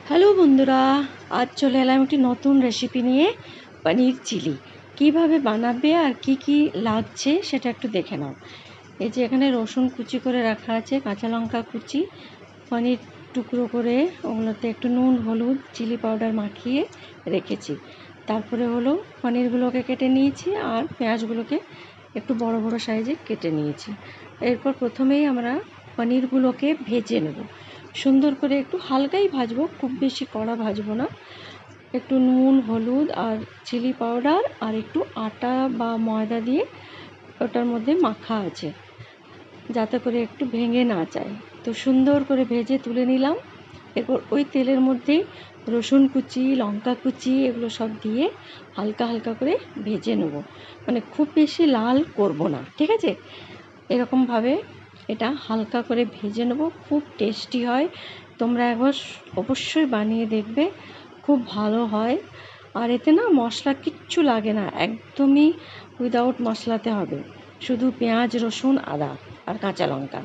Hello বন্ধুরা, আজ চলে এলাম একটি নতুন রেসিপি নিয়ে। পনির চিলি কিভাবে বানাবে আর কি কি লাগছে সেটা একটু দেখে নাও। এই যে এখানে রসুন কুচি করে রাখা আছে, কাঁচা লঙ্কা কুচি, পনির টুকরো করে ওগুলোতে একটু নুন হলুদ চিলি পাউডার মাখিয়ে রেখেছি। তারপরে হলো পনিরগুলোকে কেটে নিয়েছি আর পেঁয়াজগুলোকে একটু বড় বড় সাইজে কেটে নিয়েছি। এরপর প্রথমেই আমরা পনিরগুলোকে ভেজে নেব। সুন্দর করে একটু হালকাই ভাজবো, খুব বেশি কড়া ভাজবো না। একটু নুন হলুদ আর চিলি পাউডার আর একটু আটা বা ময়দা দিয়ে ওটার মধ্যে মাখা আছে, যাতে করে একটু ভেঙে না যায়। তো সুন্দর করে ভেজে তুলে নিলাম। এরপর ওই তেলের মধ্যেই রসুন কুচি লঙ্কা কুচি এগুলো সব দিয়ে হালকা হালকা করে ভেজে নেব, মানে খুব বেশি লাল করব না, ঠিক আছে? এরকমভাবে এটা হালকা করে ভেজে নেব, খুব টেস্টি হয়। তোমরা একবার অবশ্যই বানিয়ে দেখবে, খুব ভালো হয়। আর এতে না মশলা কিচ্ছু লাগে না, একদমই উইদাউট মশলাতে হবে। শুধু পেঁয়াজ রসুন আদা আর কাঁচা লঙ্কা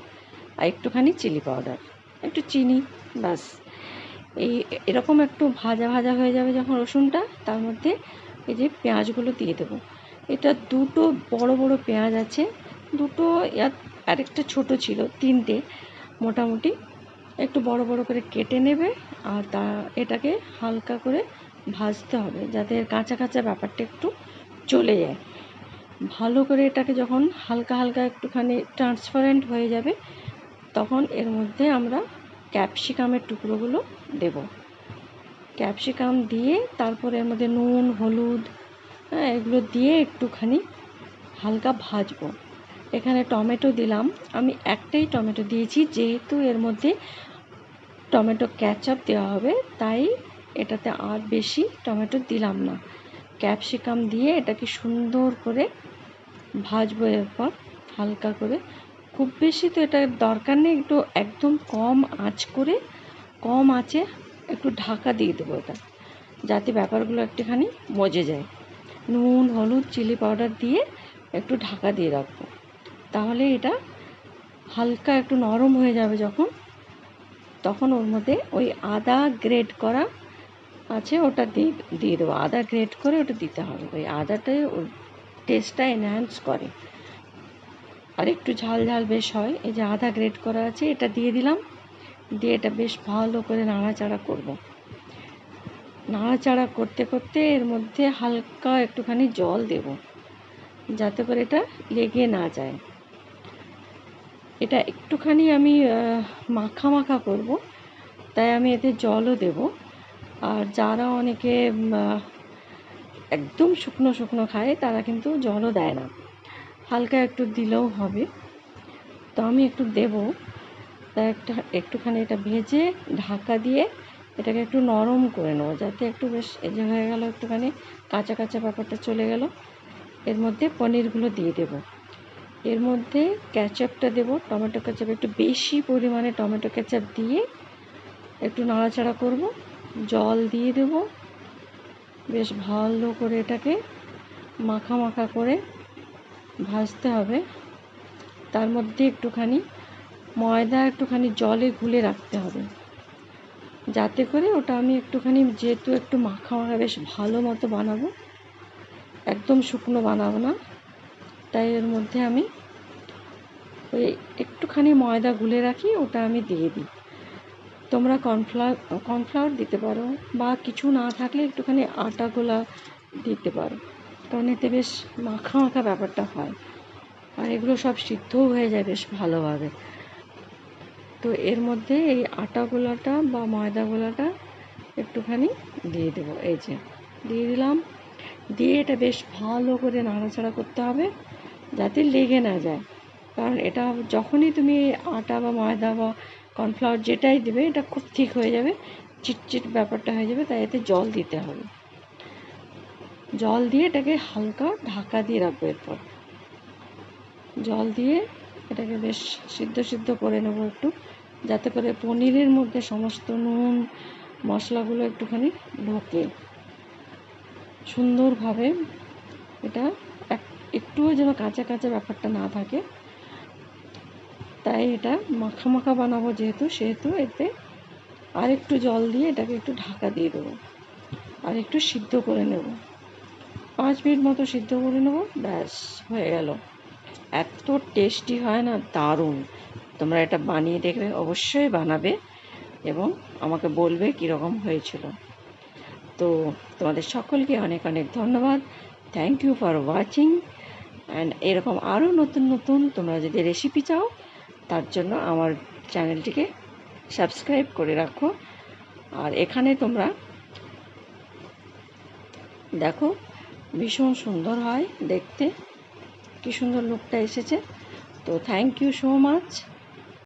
আর একটুখানি চিলি পাউডার, একটু চিনি, ব্যাস। এরকম একটু ভাজা ভাজা হয়ে যাবে যখন রসুনটা, তার মধ্যে এই যে পেঁয়াজগুলো দিয়ে দেবো। এটা দুটো বড় বড় পেঁয়াজ আছে, দুটো আরেকটা ছোট ছিল, তিনটে মোটামুটি। একটু বড় বড় করে কেটে নেবে আর এটাকে হালকা করে ভাজতে হবে, যাতে কাঁচা কাঁচা ব্যাপারটা একটু চলে যায়। ভালো করে এটাকে যখন হালকা হালকা একটুখানি ট্রান্সপারেন্ট হয়ে যাবে, তখন এর মধ্যে আমরা ক্যাপসিকামের টুকরোগুলো দেব। ক্যাপসিকাম দিয়ে তারপরে এর মধ্যে নুন হলুদ এগুলো দিয়ে একটুখানি হালকা ভাজবো। এখানে টমেটো দিলাম, আমি একটাই টমেটো দিয়েছি, যেহেতু এর মধ্যে টমেটো ক্যাচআপ দেওয়া হবে, তাই এটাতে আর বেশি টমেটো দিলাম না। ক্যাপসিকাম দিয়ে এটাকে সুন্দর করে ভাজবো। এরপর হালকা করে, খুব বেশি তো এটা দরকার নেই, একটু একদম কম আঁচে একটু ঢাকা দিয়ে দেবো এটা, যাতে ব্যাপারগুলো একটুখানি মজে যায়। নুন হলুদ চিলি পাউডার দিয়ে একটু ঢাকা দিয়ে রাখবো, তাহলে এটা হালকা একটু নরম হয়ে যাবে যখন, তখন ওর মধ্যে ওই আদা গ্রেট করা আছে ওটা দিয়ে দেবো। আদা গ্রেট করে ওটা দিতে হবে, ওই আদাটাই ওর টেস্টটা এনহ্যান্স করে আর একটু ঝাল ঝাল বেশ হয়। এই যে আদা গ্রেট করা আছে এটা দিয়ে দিলাম, দিয়ে এটা বেশ ভালো করে নাড়াচাড়া করব। নাড়াচাড়া করতে করতে এর মধ্যে হালকা একটুখানি জল দেব, যাতে করে এটা লেগে না যায়। এটা একটুখানি আমি মাখা মাখা করব, তাই আমি এতে জলও দেব। আর যারা অনেকে একদম শুকনো শুকনো খায়, তারা কিন্তু জলও দেয় না, হালকা একটু দিলেও হবে। তো আমি একটু দেব, তাই একটুখানি এটা ভেজে ঢাকা দিয়ে এটাকে একটু নরম করে নেবো, যাতে একটু বেশ এই যে হয়ে গেল, একটুখানি কাঁচা কাঁচা ব্যাপারটা চলে গেল। এর মধ্যে পনিরগুলো দিয়ে দেব, এর মধ্যে ক্যাচাপটা দেব, টমেটো ক্যাচাপ, একটু বেশি পরিমাণে টমেটো ক্যাচাপ দিয়ে একটু নাড়াচাড়া করব। জল দিয়ে দেব, বেশ ভালো করে এটাকে মাখা মাখা করে ভাজতে হবে। তার মধ্যে একটুখানি ময়দা একটুখানি জলে গুলে রাখতে হবে, যাতে করে ওটা আমি একটুখানি, যেহেতু একটু মাখা মাখা বেশ ভালো মতো বানাবো, একদম শুকনো বানাবো না, তাই এর মধ্যে আমি ওই একটুখানি ময়দা গুলে রাখি, ওটা আমি দিয়ে দিই। তোমরা কর্নফ্লাওয়ার দিতে পারো, বা কিছু না থাকলে একটুখানি আটা গোলা দিতে পারো, কারণ এতে বেশ মাখা মাখা ব্যাপারটা হয় আর এগুলো সব সিদ্ধও হয়ে যায় বেশ ভালোভাবে। তো এর মধ্যে এই আটা গোলাটা বা ময়দা গোলাটা একটুখানি দিয়ে দেবো, এই যে দিয়ে দিলাম। দিয়ে এটা বেশ ভালো করে নাড়াচাড়া করতে হবে, যাতে লেগে না যায়। কারণ এটা যখনই তুমি আটা বা ময়দা বা কর্নফ্লাওয়ার যেটাই দেবে, এটা খুব ঠিক হয়ে যাবে, চিটচিট ব্যাপারটা হয়ে যাবে, তাই এতে জল দিতে হবে। জল দিয়ে এটাকে হালকা ঢাকা দিয়ে রাখবো। এরপর জল দিয়ে এটাকে বেশ সিদ্ধ করে নেবো একটু, যাতে করে পনিরের মধ্যে সমস্ত নুন মশলাগুলো একটুখানি ঢোকে সুন্দরভাবে। এটা একটুও যেন কাঁচা কাঁচা ব্যাপারটা না থাকে, তাই এটা মাখা মাখা বানাবো যেহেতু, সেহেতু এতে আর একটু জল দিয়ে এটাকে একটু ঢাকা দিয়ে দেবো, আর একটু সিদ্ধ করে নেব। 5 মিনিট মতো সিদ্ধ করে নেব, ব্যাস হয়ে গেল। এত টেস্টি হয় না, দারুণ। তোমরা এটা বানিয়ে দেখবে, অবশ্যই বানাবে এবং আমাকে বলবে কীরকম হয়েছিল। তো তোমাদের সকলকে অনেক অনেক ধন্যবাদ। Thank you for watching. And এরকম আরও নতুন নতুন তোমরা যদি রেসিপি চাও, তার জন্য আমার চ্যানেলটিকে সাবস্ক্রাইব করে রাখো। আর এখানে তোমরা দেখো, ভীষণ সুন্দর হয় দেখতে, কি সুন্দর লুকটা এসেছে। তো থ্যাংক ইউ সো মাচ।